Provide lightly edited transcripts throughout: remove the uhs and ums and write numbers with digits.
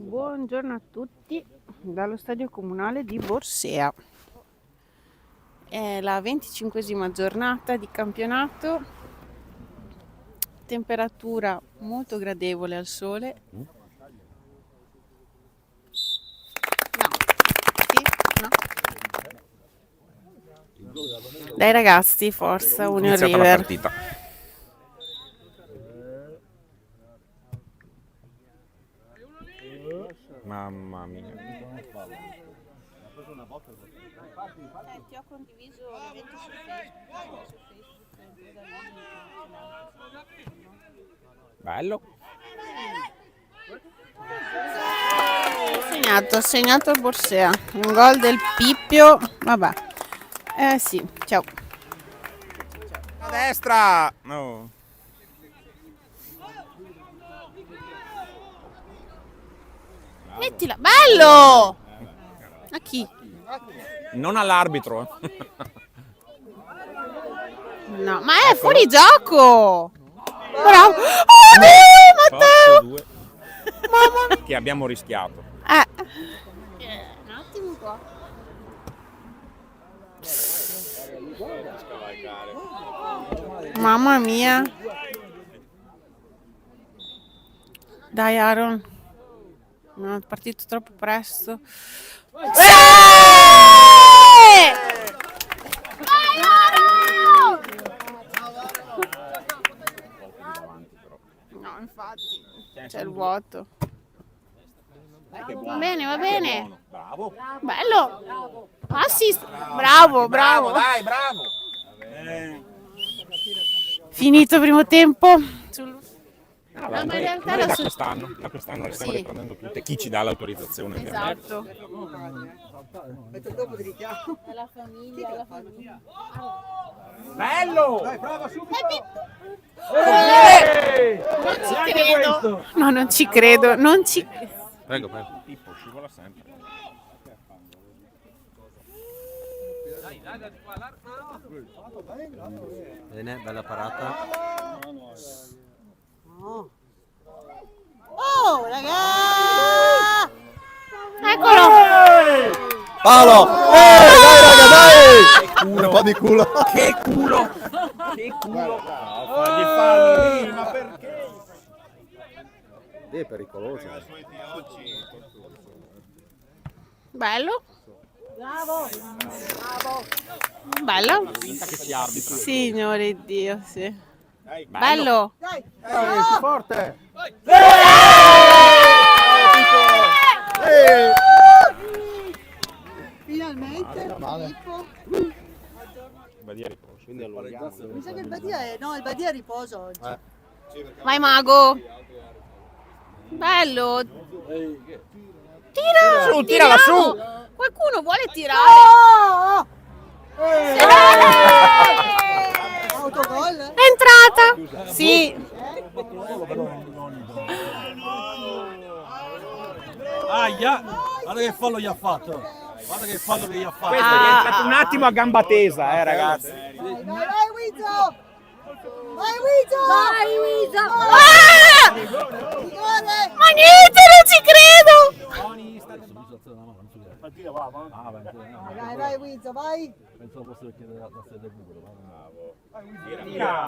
Buongiorno a tutti dallo stadio comunale di Borsea. È la 25esima giornata di campionato, temperatura molto gradevole al sole. No. Sì? No. Dai ragazzi, forza, Union Iniziata River. la partita. Mamma mia. Ti ho condiviso l'evento su Facebook. Bello. Segnato il Borsea. Un gol del Pippio. Vabbè. Sì, ciao. A destra. No. Mettila. Bello! A chi? Non all'arbitro. No, ma è fuori gioco! Bravo! Oh, dai, Matteo! 8-2. Mamma mia! Che abbiamo rischiato. Un attimo qua. Mamma mia. Dai, Aaron. No, è partito troppo presto. Sì! Vai, Aaron! No, infatti, c'è il vuoto. Va bene, va bene. Bravo. Bello. Assist. Bravo, bravo. Dai, bravo. Finito il primo tempo. No, ma in realtà noi la da quest'anno le stiamo Sì. riprendendo tutte. Chi ci dà l'autorizzazione? ovviamente. Esatto. È la famiglia, la famiglia. Bello! Non ci credo. No, non ci credo. Non ci Prego. Pippo scivola sempre. Bene, bella parata. Oh, raga! Eccolo! Paolo! Dai raga, dai! Un po' di culo. Che culo! Ma perché? È pericoloso. Bello. Bello. Che si arbitra. Signore Dio, sì. Bello. Più forte! Finalmente Filippo. Badia riposo. Mi sa che il Badia è a riposo oggi. Vai Mago. Bello. Tira. Su, tirala su. Qualcuno vuole tirare? Autogol? È entrata. Sì. Aia! Guarda che fallo gli ha fatto! Guarda che fallo che gli ha fatto! Questo è entrato un attimo a gamba tesa, ragazzi. Vai Wizzo! Vai Wizzo! Vai Wizzo! Ah! Rigore! Ma niente, non ci credo. Vai Wizzo, vai!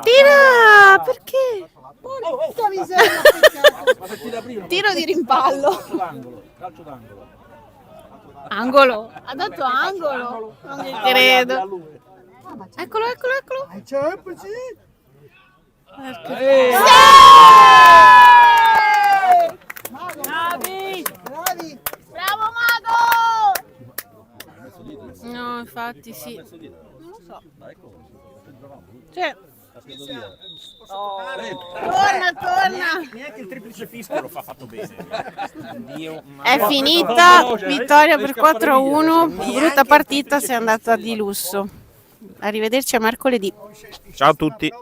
Tira. Perché? Porca miseria, peccato. Tiro di rimpallo. Calcio d'angolo! Angolo. Ha dato angolo. Non ci credo. Eccolo. Vai Champions! Bravi! Bravi! Bravo Mago! No, infatti sì. Non lo so. Cioè, torna. Neanche il triplice fischio lo fa fatto bene. Dio, È finita, vittoria per 4-1. Brutta partita, sei andata di lusso. Arrivederci a mercoledì. Ciao a tutti.